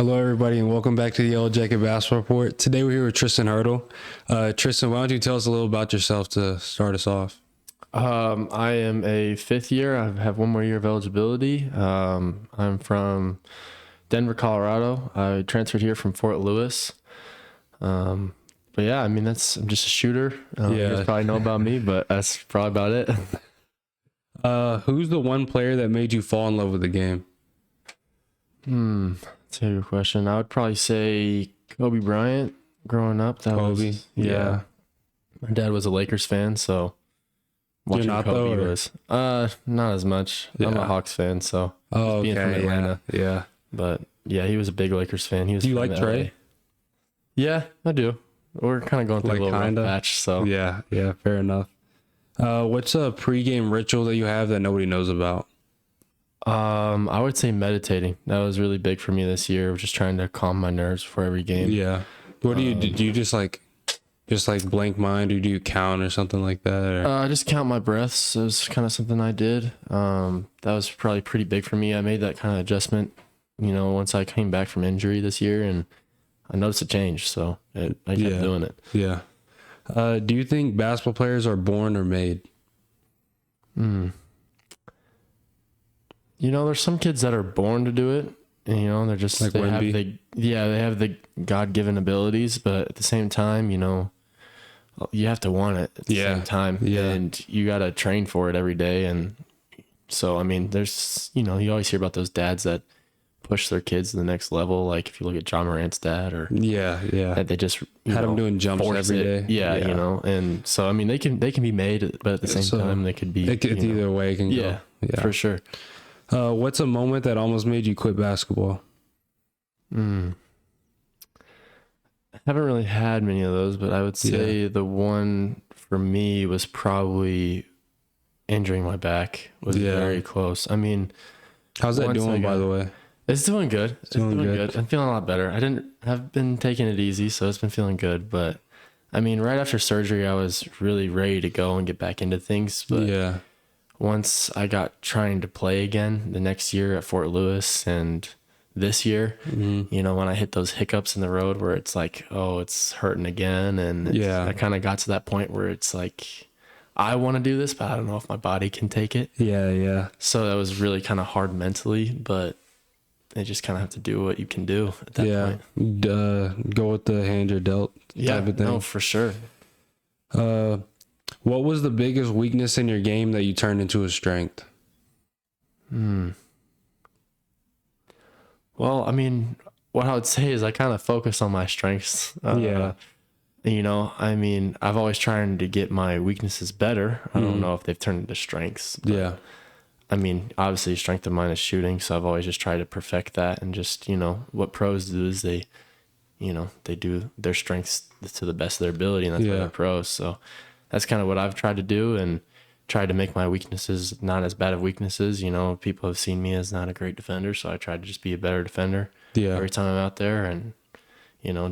Hello, everybody, and welcome back to the Yellow Jacket Basketball Report. Today we're here with Tristan Hurdle. Tristan, why don't you tell us a little about yourself to start us off? I am a fifth year. I have one more year of eligibility. I'm from Denver, Colorado. I transferred here from Fort Lewis. But yeah, I mean, I'm just a shooter. You guys probably know about me, but that's probably about it. Who's the one player that made you fall in love with the game? That's a good question. I would probably say Kobe Bryant. Growing up, Kobe. Yeah. My dad was a Lakers fan, so watching Kobe was not as much. Yeah. I'm a Hawks fan, so being from Atlanta. Yeah. But yeah, he was a big Lakers fan. He was. Do you like Trey? Yeah, I do. We're kind of going through a little rough patch, so yeah, fair enough. What's a pregame ritual that you have that nobody knows about? I would say meditating. That was really big for me this year. Just trying to calm my nerves before every game. Yeah. What do you do? Do you just like blank mind, or do you count or something like that? I just count my breaths. It was kind of something I did. That was probably pretty big for me. I made that kind of adjustment, once I came back from injury this year, and I noticed a change. So I kept doing it. Yeah. Do you think basketball players are born or made? There's some kids that are born to do it. And, they're just like they have the God-given abilities, but at the same time, you have to want it at the same time. Yeah. And you got to train for it every day. And so, I mean, there's, you always hear about those dads that push their kids to the next level. Like if you look at John Morant's dad, or that they just had him doing jumps every day. Yeah, and so I mean they can be made, but at the same time they could be. Either way it can go. Yeah, for sure. What's a moment that almost made you quit basketball? I haven't really had many of those, but I would say the one for me was probably injuring my back. Was very close. I mean, how's that doing, by the way? It's doing good. It's doing good. I'm feeling a lot better. I've been taking it easy, so it's been feeling good. But I mean, right after surgery, I was really ready to go and get back into things. But once I got trying to play again the next year at Fort Lewis, and this year, when I hit those hiccups in the road where it's like, oh, it's hurting again. And I kind of got to that point where it's like, I want to do this, but I don't know if my body can take it. Yeah. So that was really kind of hard mentally, but you just kind of have to do what you can do at that point. Go with the hand you're dealt type of thing. No, for sure. What was the biggest weakness in your game that you turned into a strength? Well, I mean, what I would say is I kind of focus on my strengths. I mean, I've always tried to get my weaknesses better. I don't know if they've turned into strengths. But I mean, obviously, strength of mine is shooting, so I've always just tried to perfect that. And just, what pros do is they do their strengths to the best of their ability, and that's why they're pros. So that's kind of what I've tried to do, and tried to make my weaknesses not as bad of weaknesses. People have seen me as not a great defender, so I tried to just be a better defender every time I'm out there, and,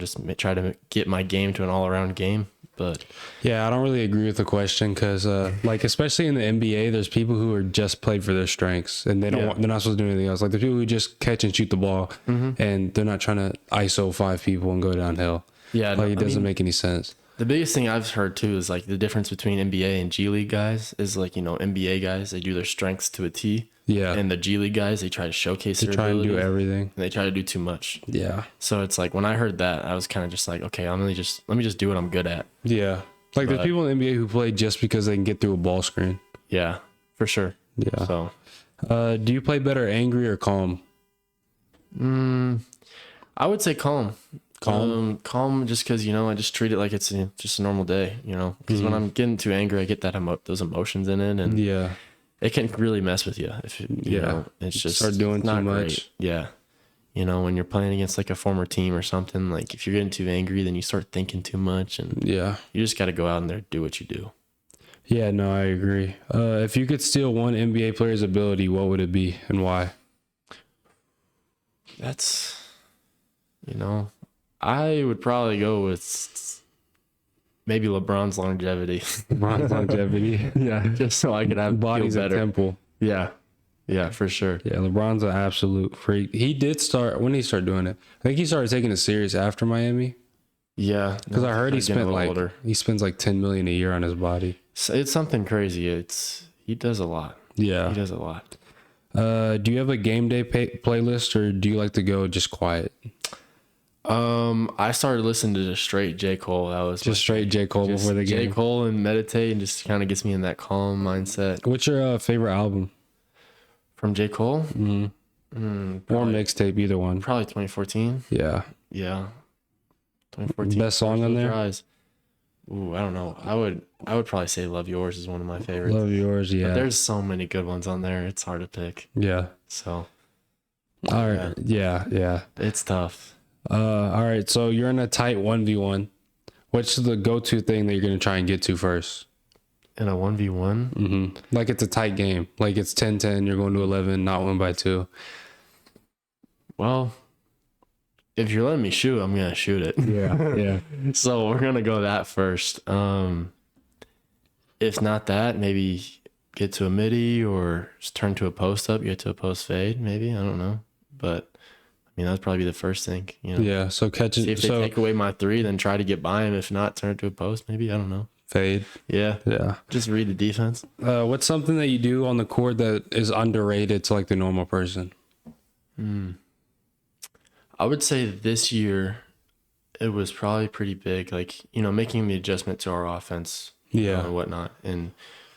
just try to get my game to an all-around game. But I don't really agree with the question, because especially in the NBA, there's people who are just played for their strengths, and they're not supposed to do anything else. Like there's people who just catch and shoot the ball, and they're not trying to ISO 5 people and go downhill. It doesn't make any sense. The biggest thing I've heard too is like the difference between NBA and G League guys is like, NBA guys, they do their strengths to a T. Yeah. And the G League guys, they try to showcase their abilities. They try and do everything. And they try to do too much. Yeah. So it's like when I heard that, I was kind of just like, okay, let me just do what I'm good at. Yeah. Like there's people in the NBA who play just because they can get through a ball screen. Yeah, for sure. Yeah. So do you play better angry or calm? I would say calm. Calm just because, I just treat it like it's just a normal day, because when I'm getting too angry, I get those emotions in it, and it can really mess with you. If it's just start doing not too much. Great. Yeah. When you're playing against like a former team or something, like if you're getting too angry, then you start thinking too much, and you just got to go out and there, do what you do. Yeah, no, I agree. If you could steal one NBA player's ability, what would it be and why? That's, I would probably go with maybe LeBron's longevity. LeBron's longevity. Yeah, just so I could have body's a temple. Yeah. Yeah, for sure. Yeah, LeBron's an absolute freak. He did start when he started doing it. I think he started taking it serious after Miami. Yeah, Because I heard he getting a spent little like older. he spends like 10 million a year on his body. So it's something crazy. He does a lot. Yeah. He does a lot. Do you have a game day playlist, or do you like to go just quiet? I started listening to just straight J. Cole. That was Just straight J. Cole just before the J. game. Cole and meditate, and just kind of gets me in that calm mindset. What's your favorite album? From J. Cole? Or mixtape, either one. Probably 2014. Yeah. Yeah. 2014. Best song on there? Rise. Ooh, I don't know. I would probably say Love Yours is one of my favorites. Love Yours, yeah. But there's so many good ones on there. It's hard to pick. Yeah. So. All right. Yeah. It's tough. All right. So you're in a tight 1v1. What's the go-to thing that you're going to try and get to first? In a 1v1? Mm-hmm. Like it's a tight game. Like it's 10-10. You're going to 11, not win by 2. Well, if you're letting me shoot, I'm going to shoot it. Yeah. So we're going to go that first. If not that, maybe get to a midi or just turn to a post up, get to a post fade, maybe. I don't know. But, I mean, that'd probably be the first thing. You know? Yeah. So catch it. See if they take away my 3, then try to get by him. If not, turn it to a post, maybe. I don't know. Fade. Yeah. Just read the defense. What's something that you do on the court that is underrated to like the normal person? I would say this year it was probably pretty big, like, you know, making the adjustment to our offense and whatnot, and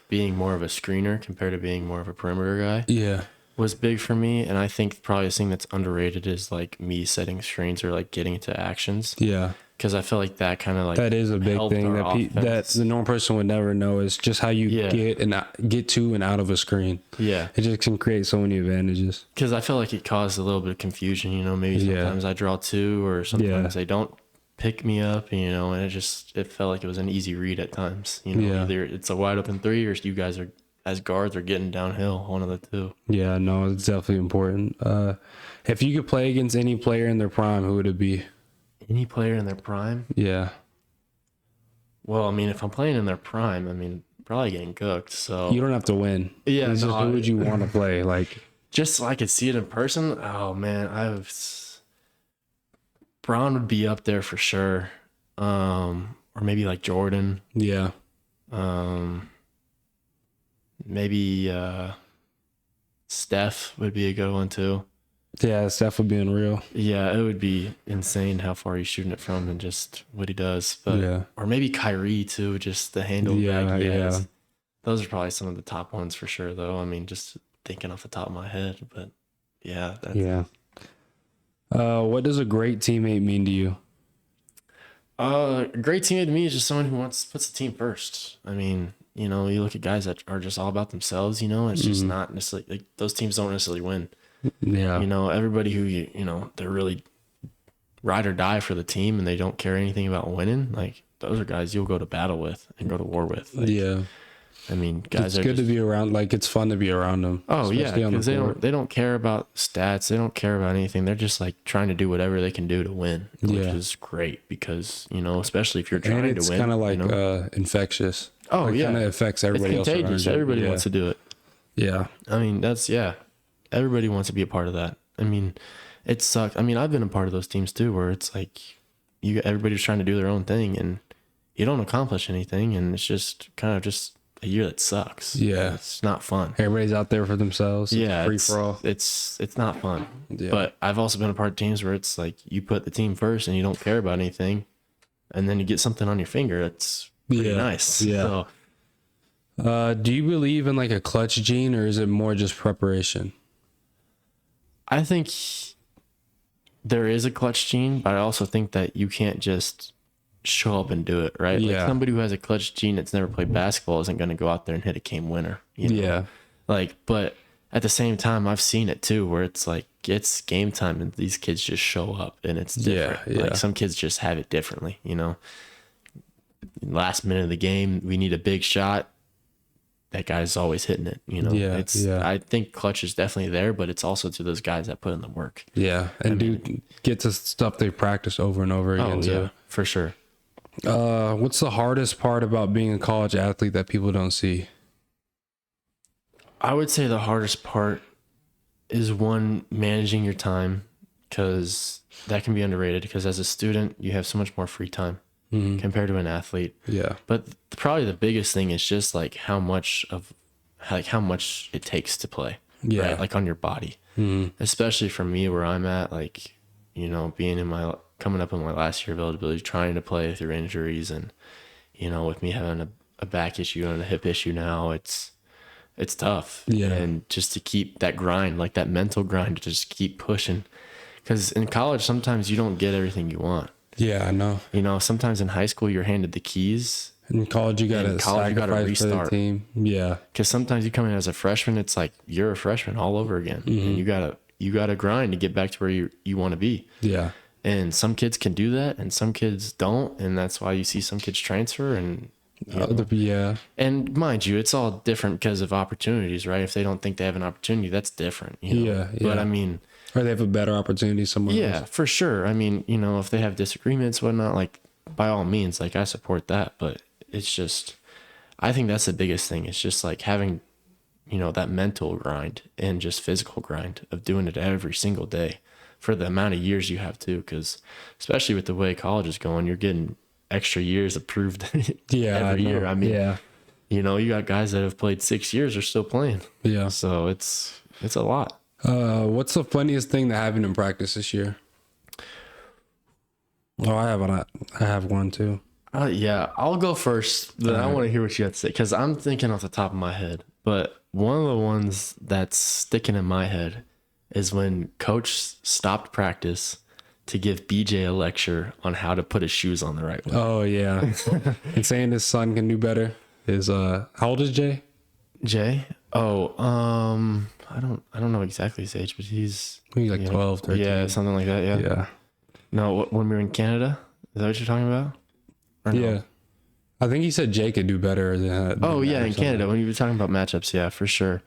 being more of a screener compared to being more of a perimeter guy was big for me. And I think probably the thing that's underrated is like me setting screens or like getting into actions. Because I feel like that kind of like that is a big thing that the normal person would never know, is just how you get to and out of a screen. It just can create so many advantages. Because I feel like it caused a little bit of confusion, you know, maybe sometimes I draw 2 or sometimes they don't pick me up, you know, and it felt like it was an easy read at times, you know, either it's a wide open 3 or you guys are, as guards, are getting downhill, one of the two. Yeah, no, it's definitely important. If you could play against any player in their prime, who would it be? Any player in their prime? Yeah. Well, I mean, if I'm playing in their prime, I mean, probably getting cooked. So you don't have to win. Yeah, it's just who would you want to play? Like, just so I could see it in person. Oh man, Brown would be up there for sure. Or maybe like Jordan. Yeah. Maybe Steph would be a good one too. Yeah, Steph would be unreal. Yeah, it would be insane how far he's shooting it from and just what he does. But or maybe Kyrie too, just the handle back he has. Those are probably some of the top ones for sure, though. I mean, just thinking off the top of my head, but what does a great teammate mean to you? A great teammate to me is just someone who puts the team first. I mean, you know, you look at guys that are just all about themselves, you know, it's just not necessarily like those teams don't necessarily win. Yeah. You know, everybody who, you know, they're really ride or die for the team and they don't care anything about winning. Like, those are guys you'll go to battle with and go to war with. Like, I mean, guys, it's good to be around. Like, it's fun to be around them. Oh yeah, because they don't care about stats. They don't care about anything. They're just like trying to do whatever they can do to win, which is great because, you know, especially if you're trying to win. It's kind of like infectious. Oh like, yeah, kind of affects everybody else. It's contagious. Everybody wants to do it. Yeah. I mean, everybody wants to be a part of that. I mean, it sucks. I mean, I've been a part of those teams too, where it's like everybody's trying to do their own thing and you don't accomplish anything, and it's just kind of just a year that sucks. Yeah, it's not fun. Everybody's out there for themselves. Yeah, free for all. It's not fun. Yeah. But I've also been a part of teams where it's like you put the team first and you don't care about anything, and then you get something on your finger. It's pretty nice. Yeah. So, do you believe in like a clutch gene, or is it more just preparation? I think there is a clutch gene, but I also think that you can't just show up and do it, right? Like somebody who has a clutch gene that's never played basketball isn't going to go out there and hit a game winner. You know? Yeah. Like, but at the same time, I've seen it too, where it's like it's game time and these kids just show up and it's different. Yeah. Like some kids just have it differently, you know? Last minute of the game, we need a big shot. That guy's always hitting it, you know? I think clutch is definitely there, but it's also to those guys that put in the work. Yeah. And get to stuff they practice over and over again. Yeah, for sure. What's the hardest part about being a college athlete that people don't see? I would say the hardest part is one, managing your time, because that can be underrated, because as a student, you have so much more free time compared to an athlete. Yeah. But probably the biggest thing is just like how much it takes to play. Yeah. Right? Like on your body. Especially for me where I'm at, like, you know, coming up in my last year of eligibility, trying to play through injuries, and, you know, with me having a back issue and a hip issue now, it's tough. Yeah. And just to keep that grind, like that mental grind, to just keep pushing. Because in college, sometimes you don't get everything you want. Yeah, I know. You know, sometimes in high school, you're handed the keys. In college, you got to sacrifice restart. for the team. Yeah. Because sometimes you come in as a freshman, it's like you're a freshman all over again. And you gotta grind to get back to where you want to be. Yeah. And some kids can do that, and some kids don't. And that's why you see some kids transfer. And Yeah. and mind you, it's all different because of opportunities, right? If they don't think they have an opportunity, that's different. You know? Yeah. But I mean, or they have a better opportunity somewhere yeah, else. for sure. I mean, you know, if they have disagreements, whatnot, like, by all means, like, I support that. But it's just, I think that's the biggest thing. It's just like having, you know, that mental grind and just physical grind of doing it every single day for the amount of years you have to. Because especially with the way college is going, you're getting extra years approved every year. I mean, you know, you got guys that have played 6 years are still playing. Yeah. So it's a lot. What's the funniest thing that happened in practice this year? Oh, I have one too. Yeah, I'll go first, but I want to hear what you have to say, because I'm thinking off the top of my head. But one of the ones that's sticking in my head is when coach stopped practice to give BJ a lecture on how to put his shoes on the right way. Oh yeah. And saying his son can do better. How old is Jay? Jay? Oh, I don't know exactly his age, but he's like 12, 13. Yeah, something like that. Yeah. Yeah. No, when we were in Canada, is that what you're talking about? Or no? Yeah. I think he said Jay could do better than that. Oh yeah, in Canada when you were talking about matchups, yeah, for sure.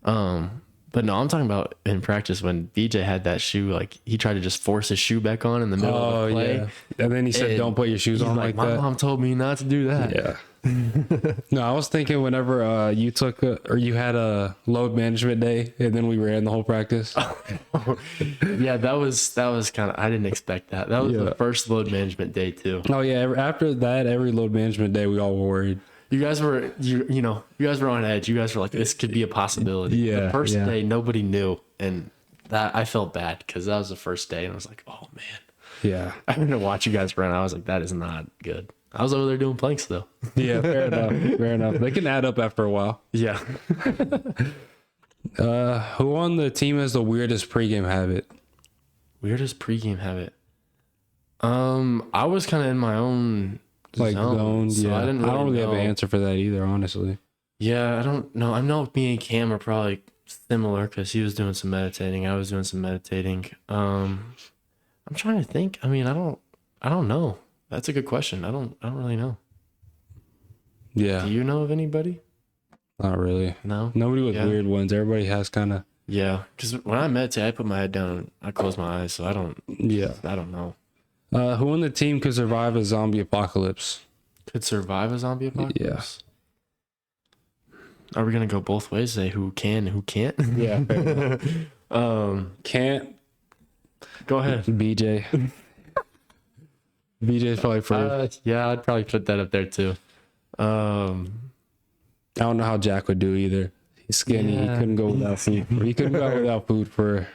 But no, I'm talking about in practice when BJ had that shoe, like he tried to just force his shoe back on in the middle of the play. Yeah. And then he said, "Don't put your shoes on like my that." mom told me not to do that. Yeah. No, I was thinking whenever you had a load management day and then we ran the whole practice. Yeah, that was kind of, I didn't expect that. That was the first load management day too. Oh yeah, after that, every load management day we all were worried. You guys were you guys were on edge. You guys were like, this could be a possibility. Yeah. The first day nobody knew, and that I felt bad because that was the first day, and I was like, oh man. Yeah. I had to watch you guys run. I was like, that is not good. I was over there doing planks though. Yeah, fair enough. Fair enough. They can add up after a while. Yeah. Who on the team has the weirdest pregame habit? Weirdest pregame habit. I was kind of in my own zone. So I don't really have an answer for that either, honestly. Yeah, I don't know. I know me and Cam are probably similar because he was doing some meditating. I was doing some meditating. I'm trying to think. I mean, I don't know. That's a good question. I don't really know. Yeah. Do you know of anybody? Not really. No. Nobody with weird ones. Everybody has kind of. Yeah, because when I meditate, I put my head down and I close my eyes, so I don't. Yeah. I don't know. Who on the team could survive a zombie apocalypse? Could survive a zombie apocalypse? Yeah. Are we gonna go both ways? Say who can and who can't? Yeah. Can't. Go ahead. BJ. BJ's probably first. Yeah, I'd probably put that up there too. I don't know how Jack would do either. He's skinny. Yeah. He couldn't go without food. He couldn't go without food for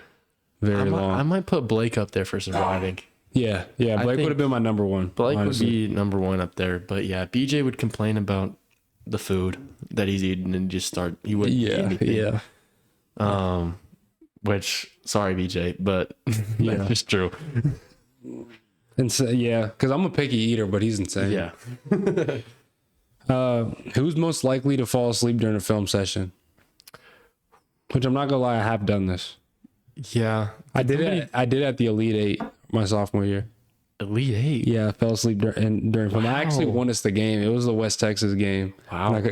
very long. I might put Blake up there for surviving. Yeah. Blake would have been my number one. Blake honestly. would be number one up there, but yeah, BJ would complain about the food that he's eating and just he wouldn't eat anything. Yeah. Which, sorry, BJ, but that's just true. And so, because I'm a picky eater, but he's insane. Yeah. Who's most likely to fall asleep during a film session? Which I'm not gonna lie, I have done this. Yeah. I did it at the Elite Eight my sophomore year. Elite Eight? Yeah, I fell asleep during film. I actually won us the game. It was the West Texas game. Wow.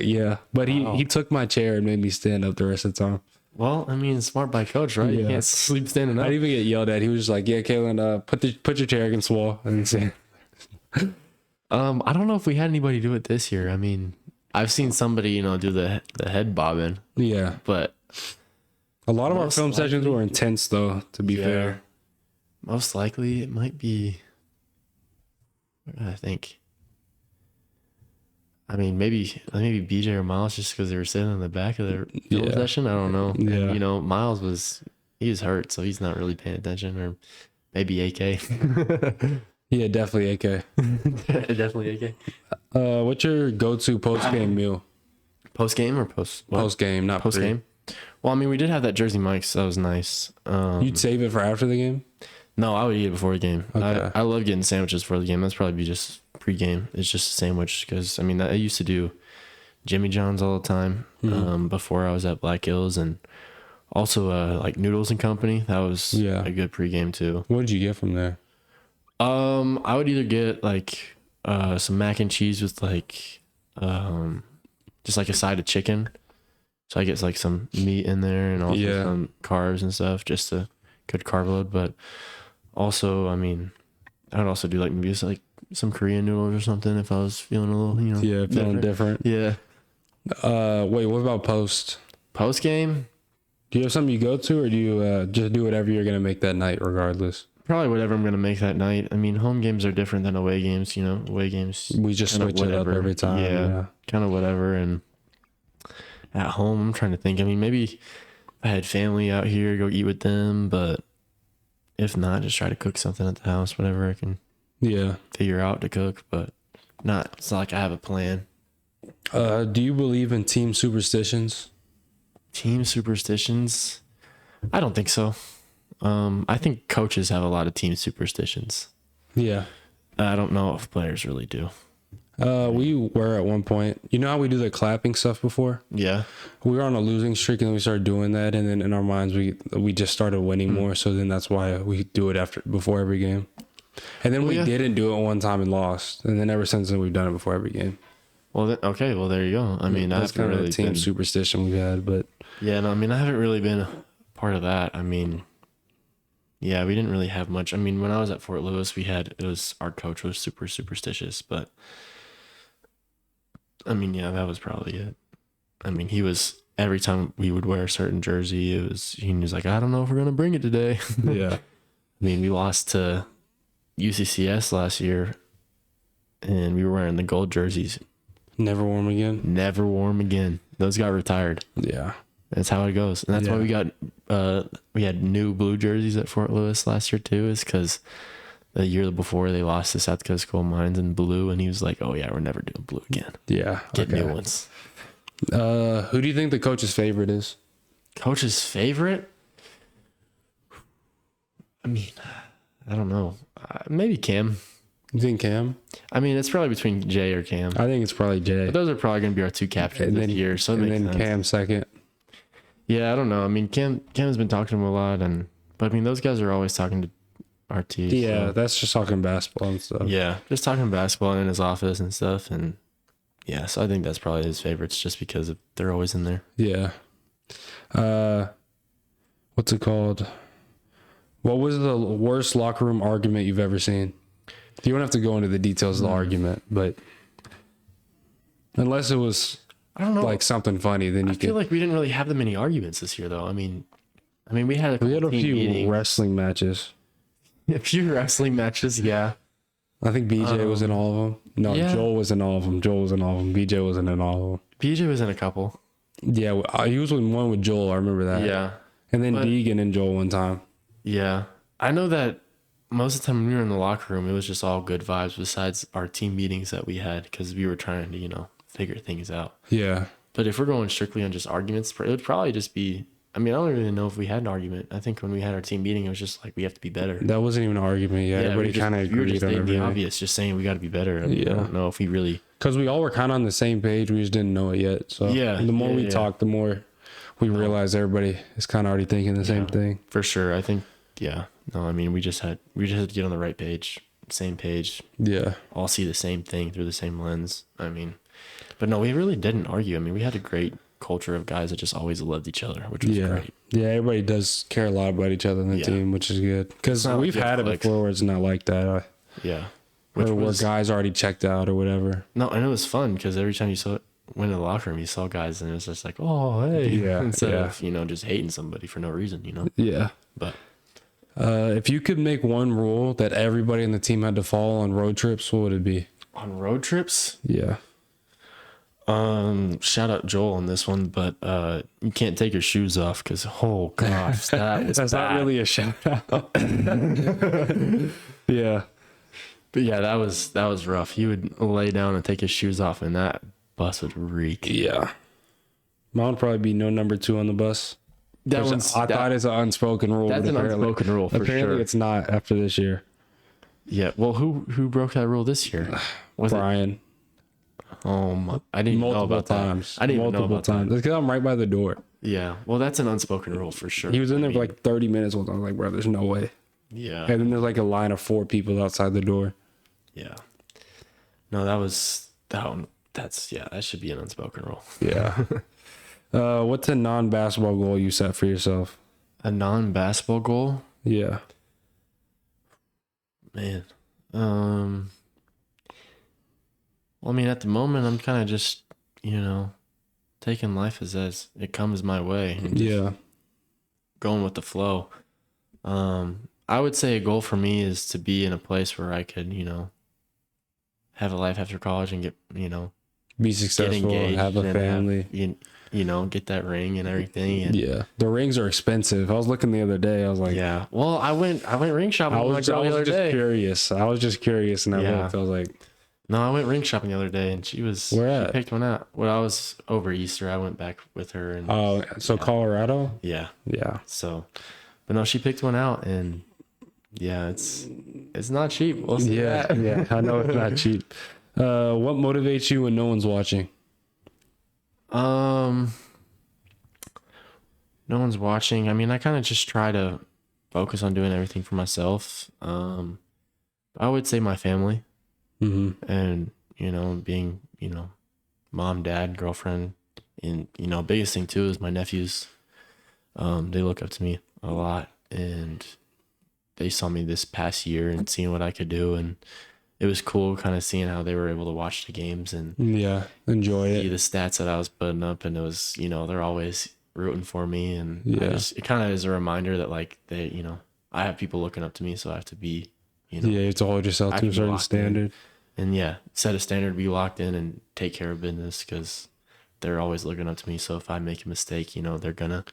But he took my chair and made me stand up the rest of the time. Well, I mean, smart by coach, right? You can't sleep standing up. I didn't even get yelled at. He was just like, "Yeah, Kalen, put your chair against the wall." And say, I don't know if we had anybody do it this year. I mean, I've seen somebody, do the head bobbing. Yeah, But A lot of our film sessions were intense, though, to be fair. Most likely, it might be, I think. I mean, maybe BJ or Miles, just because they were sitting in the back of their film session. I don't know. Yeah. And, you know, Miles was hurt, so he's not really paying attention. Or maybe AK. Yeah, definitely AK. Definitely AK. What's your go-to post-game meal? Post-game or post? What? Post-game, not Post-game. Well, I mean, we did have that Jersey Mike's. So that was nice. You'd save it for after the game? No, I would eat it before the game. Okay. I love getting sandwiches for the game. That's probably be just pre-game. It's just a sandwich because, I mean, I used to do Jimmy John's all the time before I was at Black Hills, and also like Noodles and Company. That was a good pre-game too. What did you get from there? I would either get like some mac and cheese with like just like a side of chicken. So I get like some meat in there and also some carbs and stuff, just a good carb load. But also, I mean, I would also do like maybe just like some Korean noodles or something if I was feeling a little, you know. Yeah, feeling different. Yeah. Wait, what about post? Post game? Do you have something you go to, or do you just do whatever you're going to make that night regardless? Probably whatever I'm going to make that night. I mean, home games are different than away games, you know. Away games, we just switch it up every time. Yeah, kind of whatever. And at home, I'm trying to think. I mean, maybe if I had family out here, go eat with them. But if not, just try to cook something at the house, whatever I can figure out to cook. But it's not like I have a plan. Do you believe in team superstitions? Team superstitions? I don't think so. I think coaches have a lot of team superstitions. Yeah. I don't know if players really do. We were at one point. You know how we do the clapping stuff before? Yeah. We were on a losing streak and then we started doing that, and then in our minds we just started winning more, so then that's why we do it before every game. And then we didn't do it one time and lost, and then ever since then we've done it before every game. Well, okay. Well, there you go. I mean, that's kind of a team superstition we've had, but yeah, no, I mean, I haven't really been part of that. I mean, yeah, we didn't really have much. I mean, when I was at Fort Lewis, our coach was super superstitious, but I mean, yeah, that was probably it. I mean, every time we would wear a certain jersey, he was like, I don't know if we're going to bring it today. Yeah. I mean, we lost to UCCS last year and we were wearing the gold jerseys. Never wore them again? Never wore them again. Those got retired. Yeah. That's how it goes. And that's why we had new blue jerseys at Fort Lewis last year too, is because the year before they lost to South Dakota Coal Mines in blue, and he was like, oh yeah, we're never doing blue again. Yeah. Get new ones. Who do you think the coach's favorite is? Coach's favorite? I mean, I don't know. Maybe Cam. You think Cam? I mean, it's probably between Jay or Cam. I think it's probably Jay. But those are probably going to be our two captains this year. So and then Cam second. Yeah, I don't know. I mean, Cam's been talking to him a lot, but I mean, those guys are always talking to RT. Yeah, so. That's just talking basketball and stuff. Yeah, just talking basketball in his office and stuff, and yeah, so I think that's probably his favorites, just because they're always in there. Yeah. What's it called? What was the worst locker room argument you've ever seen? You don't have to go into the details of the argument, but unless it was, I don't know, like something funny, then I feel like we didn't really have that many arguments this year, though. I mean, we had a few meetings. Wrestling matches. A few wrestling matches, yeah. I think BJ was in all of them. No, yeah. Joel was in all of them. BJ wasn't in all of them. BJ was in a couple. Yeah, he was in one with Joel. I remember that. Yeah. And then Deegan and Joel one time. Yeah. I know that most of the time when we were in the locker room, it was just all good vibes besides our team meetings that we had, because we were trying to, figure things out. Yeah. But if we're going strictly on just arguments, it would probably just be, I mean, I don't really know if we had an argument. I think when we had our team meeting, it was just like, we have to be better. That wasn't even an argument. Yeah, everybody kind of agreed we were just on stating everything. the obvious, just saying we got to be better. I mean, I don't know if we really... Because we all were kind of on the same page. We just didn't know it yet. So the more we talk, the more we realize everybody is kind of already thinking the same thing. For sure. I think, no, I mean, we just had to get on the right page, same page. Yeah. All see the same thing through the same lens. I mean, but no, we really didn't argue. I mean, we had a great culture of guys that just always loved each other, which was great. Yeah, everybody does care a lot about each other in the team, which is good. Because we've had it before where it's not like that. Yeah. Where guys already checked out or whatever. No, and it was fun because every time you saw it, went in the locker room, you saw guys, and it was just like, oh, hey, Yeah, instead yeah. of, you know, just hating somebody for no reason, you know. Yeah. But If you could make one rule that everybody in the team had to follow on road trips, what would it be? on road trips, Yeah. shout out Joel on this one, but you can't take your shoes off because oh gosh, that's not bad. really a shout out. Yeah. But yeah, that was rough. He would lay down and take his shoes off, and that bus would reek. Yeah. Mine would probably be no number 2 on the bus. That Which one's I thought it's an unspoken rule. that's but an unspoken rule for apparently sure. it's not after this year. Yeah. Well, who broke that rule this year? Was it? Brian. Oh my! I didn't even know Multiple about times. that. I didn't even know about times. It's because I'm right by the door. that. Yeah. Well, that's an unspoken rule for sure. He was in there for like 30 minutes. I was like, bro, there's no way. Yeah. And then there's like a line of 4 people outside the door. Yeah. No, that one. That should be an unspoken rule. Yeah. What's a non-basketball goal you set for yourself? A non-basketball goal, Yeah. man. Well, I mean, at the moment, I'm kind of just, you know, taking life as it comes my way and just Yeah. going with the flow. I would say a goal for me is to be in a place where I could, you know, have a life after college and get, you know, Be get successful, engaged, have a and family. you know, get that ring and everything. And Yeah. The rings are expensive. I was looking the other day. I was like, yeah. Well, I went ring shopping I with my was, girl the other just day. curious. I was just curious, and I Yeah. looked. I was like, No, I went ring shopping the other day, and she Where she at? picked one out. When I was over Easter, I went back with her, and oh, so Colorado? yeah. Yeah. So, but no, she picked one out, and yeah, it's not cheap. We'll see Yeah. that. Yeah. I know it's not cheap. What motivates you when no one's watching? No one's watching. I mean, I kind of just try to focus on doing everything for myself. I would say my family. Mm-hmm. And you know, being, you know, mom, dad, girlfriend, and you know, biggest thing too is my nephews. They look up to me a lot, and they saw me this past year and seeing what I could do, and it was cool kind of seeing how they were able to watch the games and Yeah. Enjoy see it. the stats that I was putting up, and it was, you know, they're always rooting for me, and Yeah. it kind of is a reminder that like they, you know, I have people looking up to me, so I have to be, you know, Yeah. You have to hold yourself I to can a be certain locked in. standard. and yeah, set a standard, be locked in, and take care of business because they're always looking up to me. So if I make a mistake, you know, they're gonna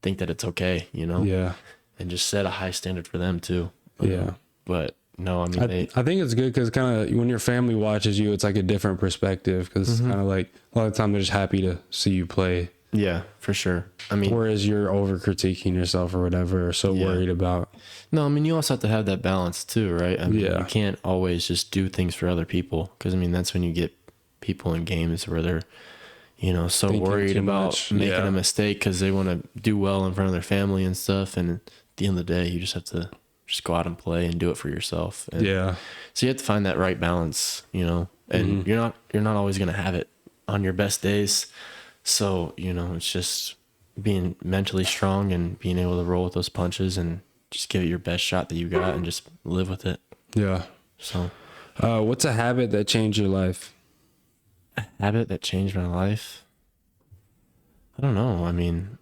think that it's okay, you know, Yeah. and just set a high standard for them too. Yeah. But no, I mean, I think it's good because kind of when your family watches you, it's like a different perspective because it's kind of like a lot of the time they're just happy to see you play. yeah, for sure. I mean, Whereas you're over critiquing yourself or whatever, or so Yeah. worried about. no, I mean, you also have to have that balance too, right? I mean, Yeah. you can't always just do things for other people because I mean, that's when you get people in games where they're, you know, so Thinking worried too about much. making Yeah. a mistake because they want to do well in front of their family and stuff. And at the end of the day, you just have to just go out and play and do it for yourself. And Yeah. so you have to find that right balance, you know, and you're not always going to have it on your best days. So, you know, it's just being mentally strong and being able to roll with those punches and just give it your best shot that you got and just live with it. Yeah. So, What's a habit that changed your life? habit that changed my life. I don't know. I mean,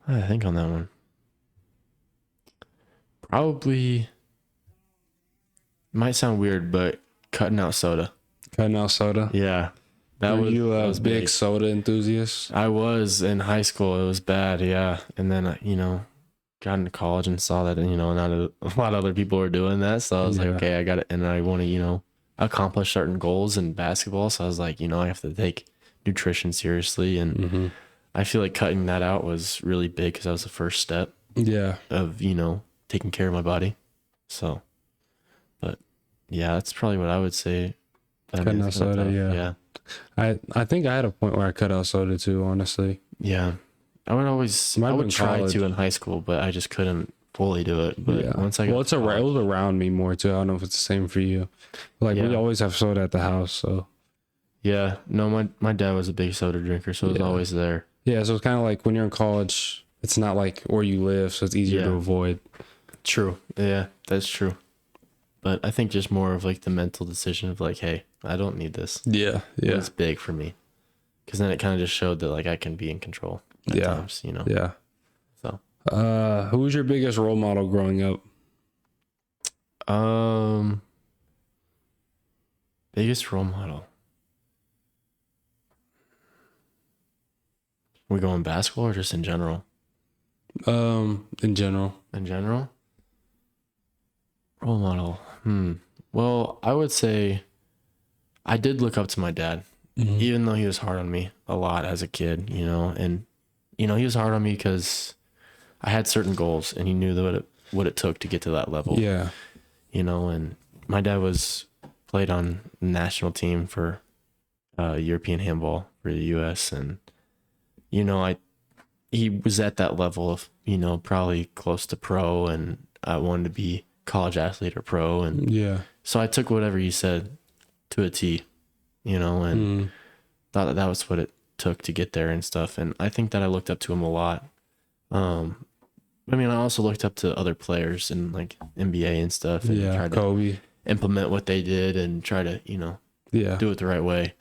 I think on that one. Probably might sound weird, but cutting out soda. Cutting out soda. Yeah. That Were you that a was big soda enthusiast? I was in high school. It was bad, yeah. And then you know, got into college and saw that, you know, not a lot of other people were doing that. So I was like, Yeah. okay, I got it, and I want to, you know, accomplish certain goals in basketball. So I was like, you know, I have to take nutrition seriously, and I feel like cutting that out was really big because that was the first step Yeah. of, you know, taking care of my body. So, but yeah, that's probably what I would say. Cutting out soda, yeah. Yeah. I think I had a point where I cut out soda too, honestly. Yeah. I would Might have I would been try college. to in high school, but I just couldn't fully do it. But Yeah. once I got Well, it's to it college- was around me more too. I don't know if it's the same for you. Like we Yeah. always have soda at the house, so yeah, no, my dad was a big soda drinker, so it was Yeah. always there. yeah. So it's kind of like when you're in college, it's not like where you live, so it's easier to Yeah. avoid. True. Yeah, that's true. But I think just more of like the mental decision of like, hey, I don't need this. Yeah. Yeah. It's big for me. Because then it kind of just showed that like I can be in control at times, you know? Yeah. So. Who was your biggest role model growing up? Biggest role model. We going basketball or just in general? In general. In general? Role model. Well, I would say I did look up to my dad, even though he was hard on me a lot as a kid, you know, and, you know, he was hard on me because I had certain goals and he knew what it took to get to that level. Yeah. You know, and my dad played on the national team for European handball for the U.S. And, you know, he was at that level of, you know, probably close to pro, and I wanted to be college athlete or pro. And so I took whatever he said to a T, you know, and thought that was what it took to get there and stuff. And I think that I looked up to him a lot. I mean, I also looked up to other players in like NBA and stuff, and tried Kobe. To implement what they did and try to, you know, do it the right way.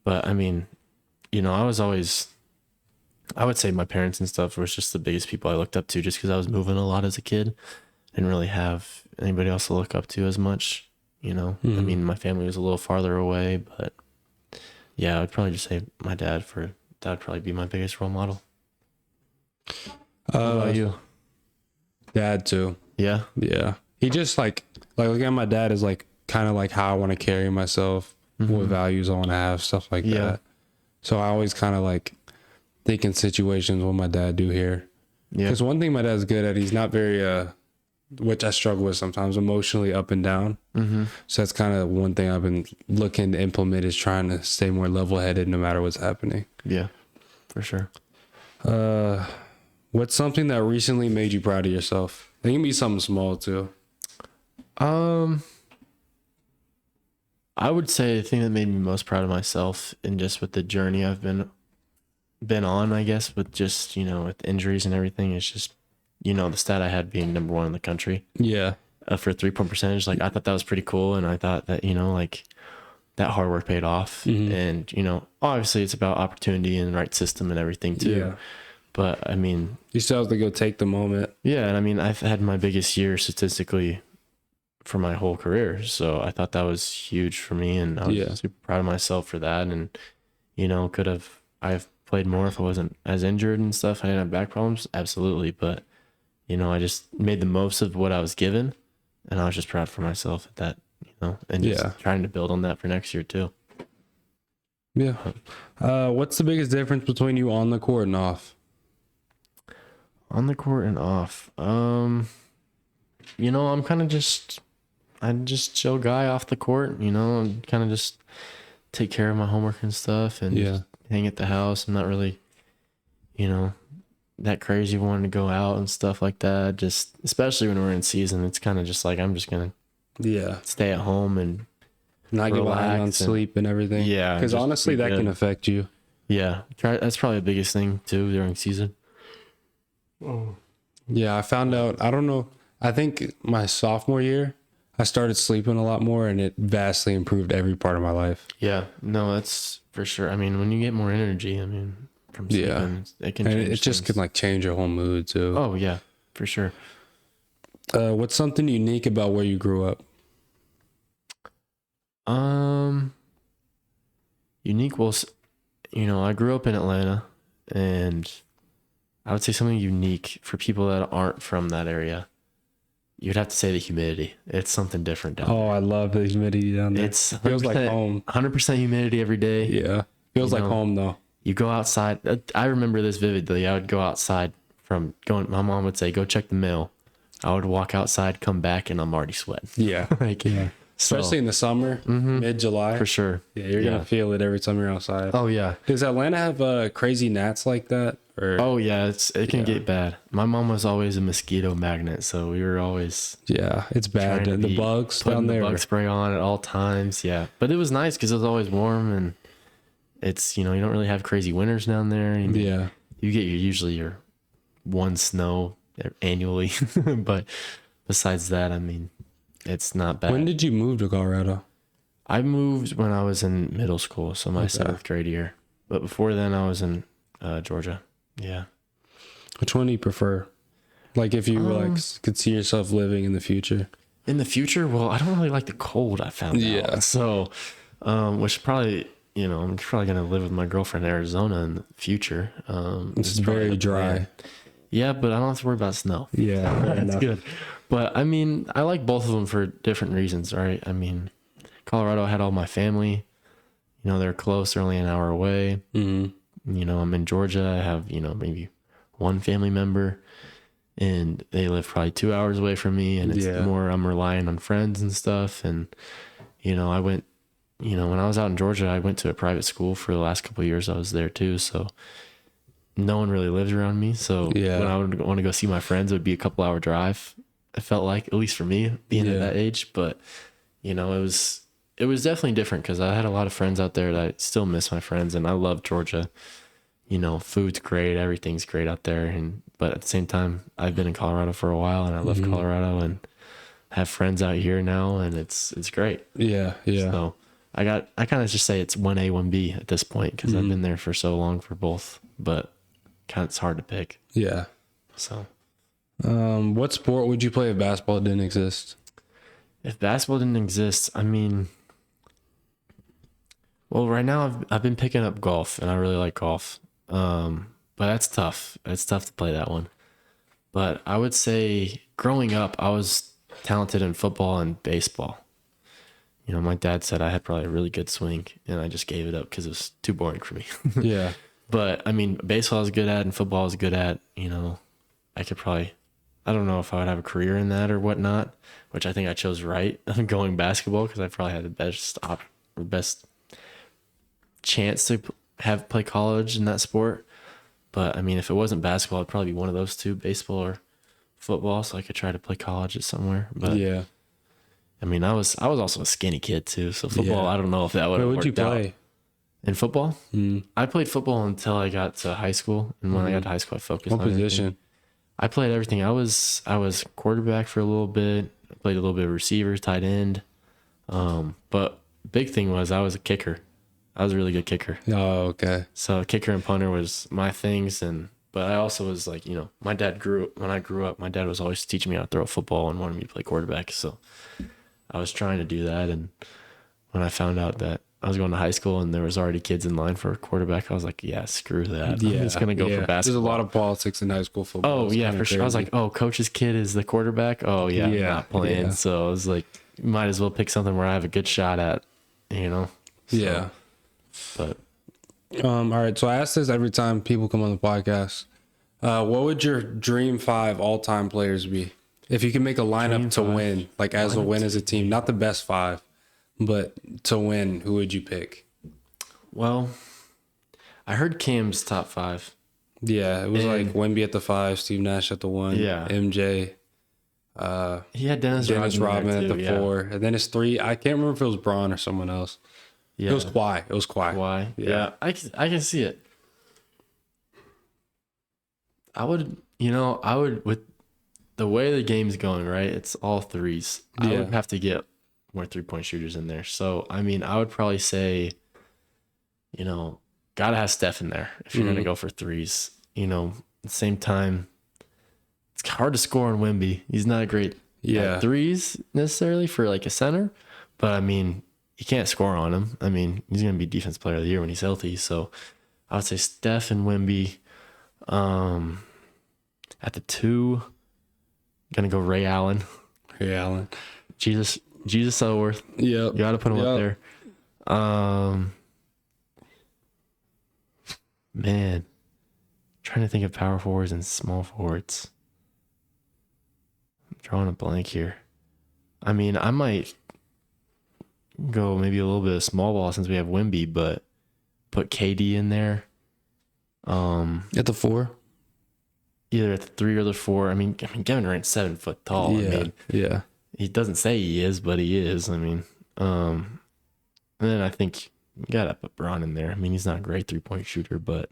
But I mean, you know, I would say my parents and stuff was just the biggest people I looked up to, just because I was moving a lot as a kid. Didn't really have anybody else to look up to as much, you know. I mean, my family was a little farther away, but yeah, I would probably just say my dad. That would probably be my biggest role model. What about you? Dad too. Yeah. Yeah. He just like looking at my dad is like kind of like how I want to carry myself, what values I want to have, stuff like that. So I always kind of like think in situations what my dad do here. Yeah. Because one thing my dad's good at, he's not very which I struggle with sometimes, emotionally up and down. So that's kind of one thing I've been looking to implement, is trying to stay more level-headed no matter what's happening. Yeah, for sure. What's something that recently made you proud of yourself? It can be something small too. I would say the thing that made me most proud of myself, and just with the journey I've been on, I guess, with just, you know, with injuries and everything, is just, you know, the stat I had being number 1 in the country. Yeah. For 3-point percentage. Like, I thought that was pretty cool. And I thought that, you know, like, that hard work paid off. And, you know, obviously it's about opportunity and the right system and everything too. Yeah. But I mean, you still have to go take the moment. Yeah. And I mean, I've had my biggest year statistically for my whole career. So I thought that was huge for me. And I was super proud of myself for that. And, you know, I've played more if I wasn't as injured and stuff. I didn't have back problems. Absolutely. But, you know, I just made the most of what I was given. And I was just proud for myself at that, you know, and just trying to build on that for next year too. Yeah. What's the biggest difference between you on the court and off? On the court and off. You know, I'm just chill guy off the court, you know, and kind of just take care of my homework and stuff, and just hang at the house. I'm not really, you know, that crazy wanting to go out and stuff like that. Just, especially when we're in season, it's kind of just like, I'm just going to stay at home and not get behind on sleep and everything. Yeah. Because honestly, that can affect you. Yeah. That's probably the biggest thing too during season. Oh. Yeah, I found out, I don't know, I think my sophomore year, I started sleeping a lot more, and it vastly improved every part of my life. Yeah, no, that's for sure. I mean, when you get more energy, I mean, from sleeping, it can change it just can like change your whole mood too. Oh yeah, for sure. What's something unique about where you grew up? Unique, well, you know, I grew up in Atlanta, and I would say something unique for people that aren't from that area. You'd have to say the humidity. It's something different down there. Oh, I love the humidity down there. It feels like home. 100% humidity every day. Yeah. Feels like home though. You go outside. I remember this vividly. I would go outside my mom would say, go check the mail. I would walk outside, come back, and I'm already sweating. Yeah. Especially in the summer, mid-July. For sure. Yeah, you're going to feel it every time you're outside. Oh, yeah. Does Atlanta have crazy gnats like that? Or? Oh, yeah. It can get bad. My mom was always a mosquito magnet, so we were always... Yeah, it's bad. And the bugs down there. Bug spray on at all times, yeah. But it was nice because it was always warm, and it's, you know, you don't really have crazy winters down there. You get usually your one snow annually. But besides that, I mean... it's not bad. When did you move to Colorado? I moved when I was in middle school, so my 7th grade year. But before then, I was in Georgia. Yeah. Which one do you prefer? Like, if you could see yourself living in the future. In the future, well, I don't really like the cold. I found out. So, which probably, I'm probably gonna live with my girlfriend in Arizona in the future. It's very dry. Yeah, but I don't have to worry about snow. Yeah, that's good. But I mean, I like both of them for different reasons, right? I mean, Colorado, I had all my family. They're close. They're only an hour away. Mm-hmm. I'm in Georgia. I have maybe one family member, and they live probably 2 hours away from me. And it's more I'm relying on friends and stuff. And I went. When I was out in Georgia, I went to a private school for the last couple of years. I was there too, so no one really lives around me. So when I would want to go see my friends, it would be a couple hour drive. I felt like, at least for me, being at that age. But it was definitely different because I had a lot of friends out there that I still miss my friends, and I love Georgia. Food's great, everything's great out there, but at the same time, I've been in Colorado for a while, and I love Colorado, and have friends out here now, and it's great. Yeah. So I kind of just say it's 1A, 1B at this point because I've been there for so long for both, but it's hard to pick. Yeah. So, what sport would you play if basketball didn't exist? If basketball didn't exist, I mean, well, right now I've been picking up golf, and I really like golf. But that's tough. It's tough to play that one. But I would say growing up, I was talented in football and baseball. My dad said I had probably a really good swing, and I just gave it up because it was too boring for me. Yeah. But I mean, baseball I was good at, and football I was good at. I could probably, I don't know if I would have a career in that or whatnot, which I think I chose right going basketball because I probably had the best chance to play college in that sport. But I mean, if it wasn't basketball, it'd probably be one of those two, baseball or football, so I could try to play college at somewhere. But yeah, I mean, I was also a skinny kid too, so football, I don't know if that would have worked out. What would you play? In football? I played football until I got to high school, and when I got to high school, I focused on position? Everything. I played everything. I was quarterback for a little bit. I played a little bit of receiver, tight end. But big thing was I was a kicker. I was a really good kicker. Oh, okay. So kicker and punter was my things, but I also was like, when I grew up, my dad was always teaching me how to throw a football and wanted me to play quarterback. So I was trying to do that, and when I found out that I was going to high school and there was already kids in line for a quarterback, I was like, yeah, screw that. Yeah, I'm just going to go for basketball. There's a lot of politics in high school football. Oh, yeah, for sure. I was like, oh, coach's kid is the quarterback? Oh, yeah, I'm not playing. Yeah. So I was like, might as well pick something where I have a good shot at, So, yeah. But. All right, so I ask this every time people come on the podcast. What would your dream 5 all-time players be? If you could make a lineup to win, like as a win as a team, not the best 5. But to win, who would you pick? Well, I heard Cam's top 5. Yeah, it was like Wemby at the 5, Steve Nash at the 1, MJ. He had Dennis Rodman at the 4, and then his 3. I can't remember if it was Braun or someone else. Yeah, it was Kawhi. Kawhi. Yeah, I can see it. I would with the way the game's going, right? It's all threes. I would have to get more 3-point shooters in there. So, I mean, I would probably say, gotta have Steph in there if you're going to go for threes. At the same time, it's hard to score on Wemby. He's not a great threes necessarily for like a center, but I mean, you can't score on him. I mean, he's going to be defensive player of the year when he's healthy. So I would say Steph and Wemby. At the 2, going to go Ray Allen. Jesus Selworth. Yep. You got to put him up there. Man, trying to think of power forwards and small forwards. I'm drawing a blank here. I mean, I might go maybe a little bit of small ball since we have Wemby, but put KD in there. At the 4? Either at the 3 or the 4. I mean, Kevin Durant's 7 foot tall. Yeah. He doesn't say he is, but he is. I mean, and then I think you gotta put Braun in there. I mean, he's not a great 3-point shooter, but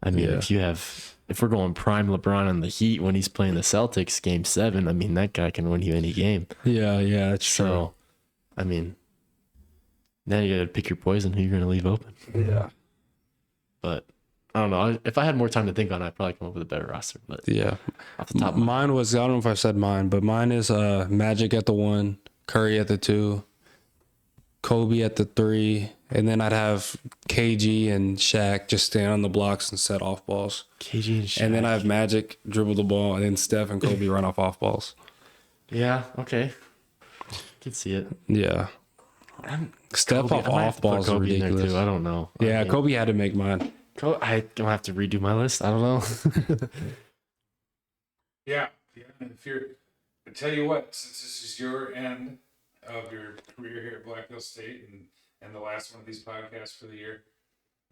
I mean, if we're going prime LeBron on the Heat when he's playing the Celtics game 7, I mean, that guy can win you any game. Yeah, that's true. So, I mean, now you got to pick your poison who you're going to leave open. Yeah. But I don't know. If I had more time to think on it, I'd probably come up with a better roster. But yeah, off the top, mine was, I don't know if I've said mine, but mine is Magic at the 1, Curry at the 2, Kobe at the 3, and then I'd have KG and Shaq just stand on the blocks and set off balls. KG and Shaq. And then I have Magic dribble the ball, and then Steph and Kobe run off balls. Yeah, okay. Can see it. Yeah. Steph off balls are ridiculous. I don't know. Yeah, Kobe had to make mine. I don't have to redo my list. I don't know. Yeah. If I tell you what, since this is your end of your career here at Black Hills State and the last one of these podcasts for the year,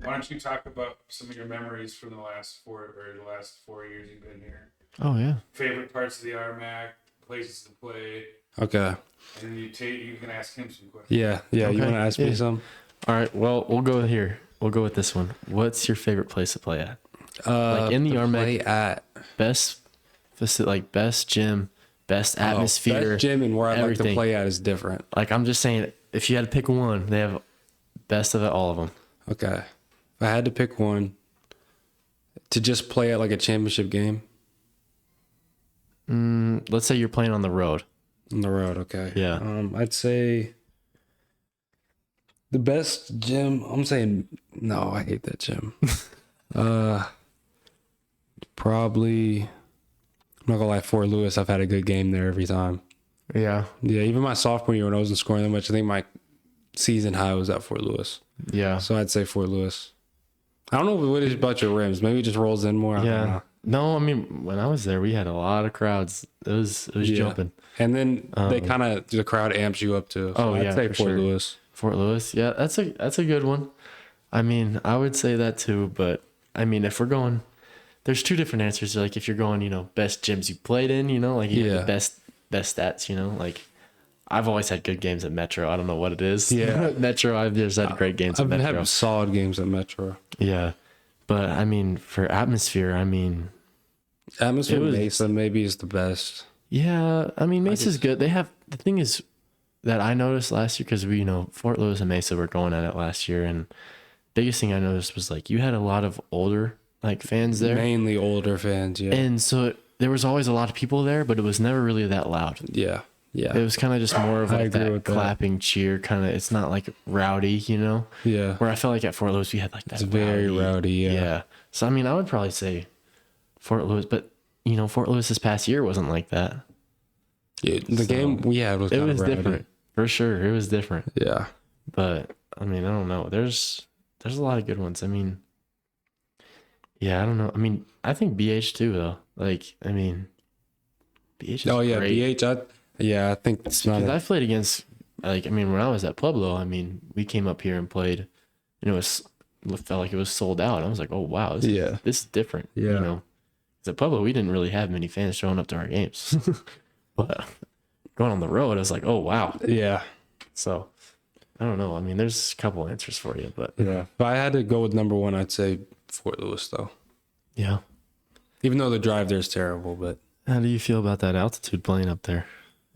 why don't you talk about some of your memories from the last 4 years you've been here? Oh yeah. Favorite parts of the RMAC, places to play. Okay. And then you can ask him some questions. Yeah. Okay. You want to ask me some? All right. Well, we'll go here. We'll go with this one. What's your favorite place to play at? Like in the RMAC, at best gym, best atmosphere. Best gym and where I like to everything. play at is different. Like I'm just saying, if you had to pick one, they have best of it, all of them. Okay. If I had to pick one to just play at like a championship game. Let's say you're playing on the road. On the road, okay. Yeah. I'd say the best gym. I'm saying no. I hate that gym. Probably. I'm not gonna lie. Fort Lewis. I've had a good game there every time. Yeah. Yeah. Even my sophomore year when I wasn't scoring that much, I think my season high was at Fort Lewis. Yeah. So I'd say Fort Lewis. I don't know what it is about your rims. Maybe it just rolls in more. I don't know. No, I mean when I was there, we had a lot of crowds. It was jumping. And then the crowd amps you up too. So I'd say Fort Lewis. Fort Lewis, yeah, that's a good one. I mean, I would say that too, but I mean, if we're going, there's 2 different answers. Like if you're going, best gyms you played in, like you have the best stats, like I've always had good games at Metro. I don't know what it is. Yeah, Metro. I've just had great games at Metro. I've had solid games at Metro. Yeah, but I mean, for atmosphere, Mesa maybe is the best. Yeah, I mean Mesa's good. They have the thing is that I noticed last year because we Fort Lewis and Mesa were going at it last year, and biggest thing I noticed was like you had a lot of older fans there, mainly older fans, yeah. And so there was always a lot of people there, but it was never really that loud. Yeah. It was kind of just more of like that clapping cheer kind of. It's not like rowdy, Yeah. Where I felt like at Fort Lewis we had like that. It's very rowdy. Yeah. Yeah. So I mean, I would probably say Fort Lewis, but Fort Lewis this past year wasn't like that. Yeah, the game we had was kind of rowdy. Different for sure. It was different. Yeah. But I mean, I don't know. There's a lot of good ones. I mean, yeah, I don't know. I mean, I think BH too though. Like, I mean, BH is great. BH. I think it's not. Because I played against when I was at Pueblo, I mean, we came up here and played. It felt like it was sold out. I was like, oh wow, this is different. Yeah. 'Cause at Pueblo, we didn't really have many fans showing up to our games. But going on the road, I was like, oh, wow. Yeah. So, I don't know. I mean, there's a couple answers for you, but. Yeah. If I had to go with number 1, I'd say Fort Lewis, though. Yeah. Even though the drive there is terrible, but. How do you feel about that altitude playing up there?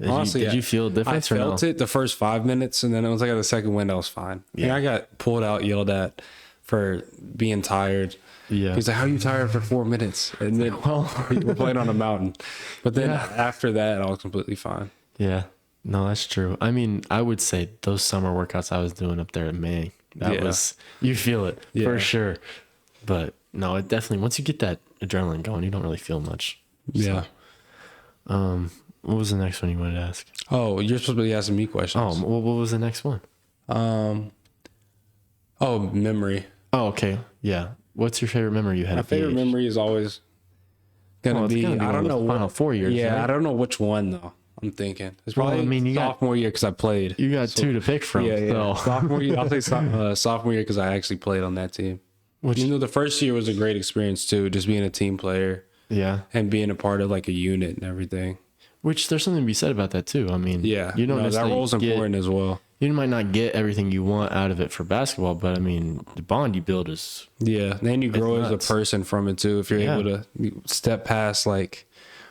Honestly, did you feel a difference? I felt it the first 5 minutes, and then it was like at the second wind, I was fine. Yeah. I got pulled out, yelled at for being tired. Yeah. He's like, how are you tired for 4 minutes? And then we're playing on a mountain. But then after that, I was completely fine. Yeah. No, that's true. I mean, I would say those summer workouts I was doing up there in May, that was, you feel it for sure. But no, it definitely, once you get that adrenaline going, you don't really feel much. Yeah. So, what was the next one you wanted to ask? Oh, you're supposed to be asking me questions. Oh, well, what was the next one? Memory. Oh, okay. Yeah. What's your favorite memory you had? My favorite memory is always gonna be I don't know, final 4 years. Yeah, right? I don't know which one though. I'm thinking it's probably sophomore year because I played. You got 2 to pick from. Yeah. So. Sophomore year, I'll say sophomore year because I actually played on that team. The first year was a great experience too, just being a team player. Yeah. And being a part of like a unit and everything. Which there's something to be said about that too. I mean, yeah, you don't that role's important as well. You might not get everything you want out of it for basketball, but I mean, the bond you build is and you grow as a nuts. person from it too. If you're able to step past like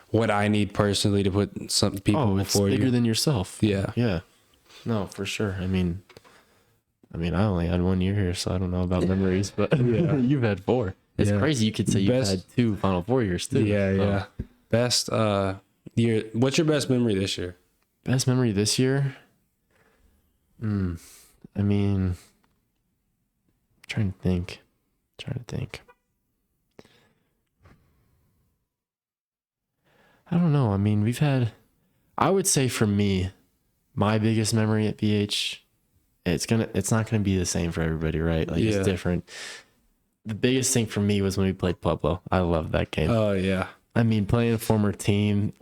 what I need personally to put some people it's before bigger you. than yourself. Yeah. No, for sure. I mean, I only had 1 year here, so I don't know about memories, but you've had 4. It's crazy. You could say you've had 2 Final Four years too. Yeah. Best year. What's your best memory this year? Best memory this year? I mean, trying to think. I don't know. I mean, I would say for me, my biggest memory at BH, it's not gonna be the same for everybody, right? Like it's different. The biggest thing for me was when we played Pueblo. I loved that game. Oh yeah. I mean, playing a former team,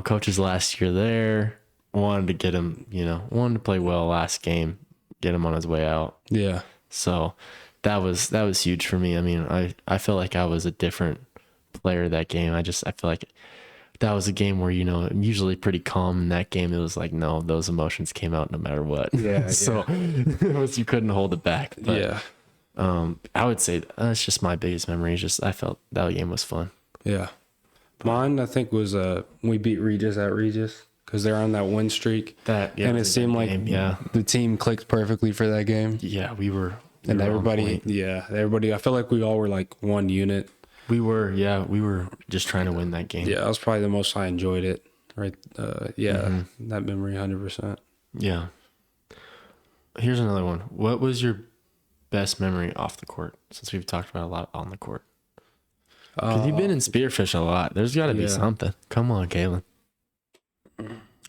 coach's last year there, wanted to get him, wanted to play well last game, get him on his way out. Yeah. So that was huge for me. I mean, I felt like I was a different player that game. I feel like that was a game where, I'm usually pretty calm. In that game, it was like, no, those emotions came out no matter what. Yeah. So you couldn't hold it back. But, I would say that's just my biggest memory. I felt that game was fun. Yeah. Mine, I think, was we beat Regis at Regis because they're on that win streak. And it seemed like the team clicked perfectly for that game. Yeah, we were. And everybody, I feel like we all were like one unit. We were just trying to win that game. Yeah, that was probably the most I enjoyed it. Right. That memory, 100%. Yeah. Here's another one. What was your best memory off the court? Since we've talked about a lot on the court. Because you've been in Spearfish a lot. There's got to be something. Come on, Kalen.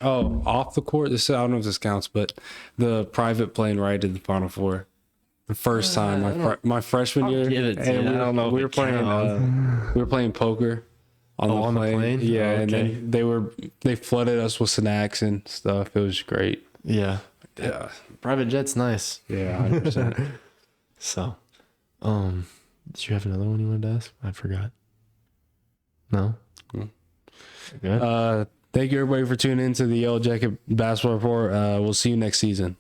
Oh, off the court? I don't know if this counts, but the private plane ride to the Final Four. The first time, my freshman year. Give it to you. I don't know. We were playing poker on the plane. Yeah, and then they flooded us with snacks and stuff. It was great. Yeah. Yeah. Private jet's nice. Yeah, 100%. So, did you have another one you wanted to ask? I forgot. No? Good. Thank you everybody for tuning into the Yellow Jacket Basketball Report. We'll see you next season.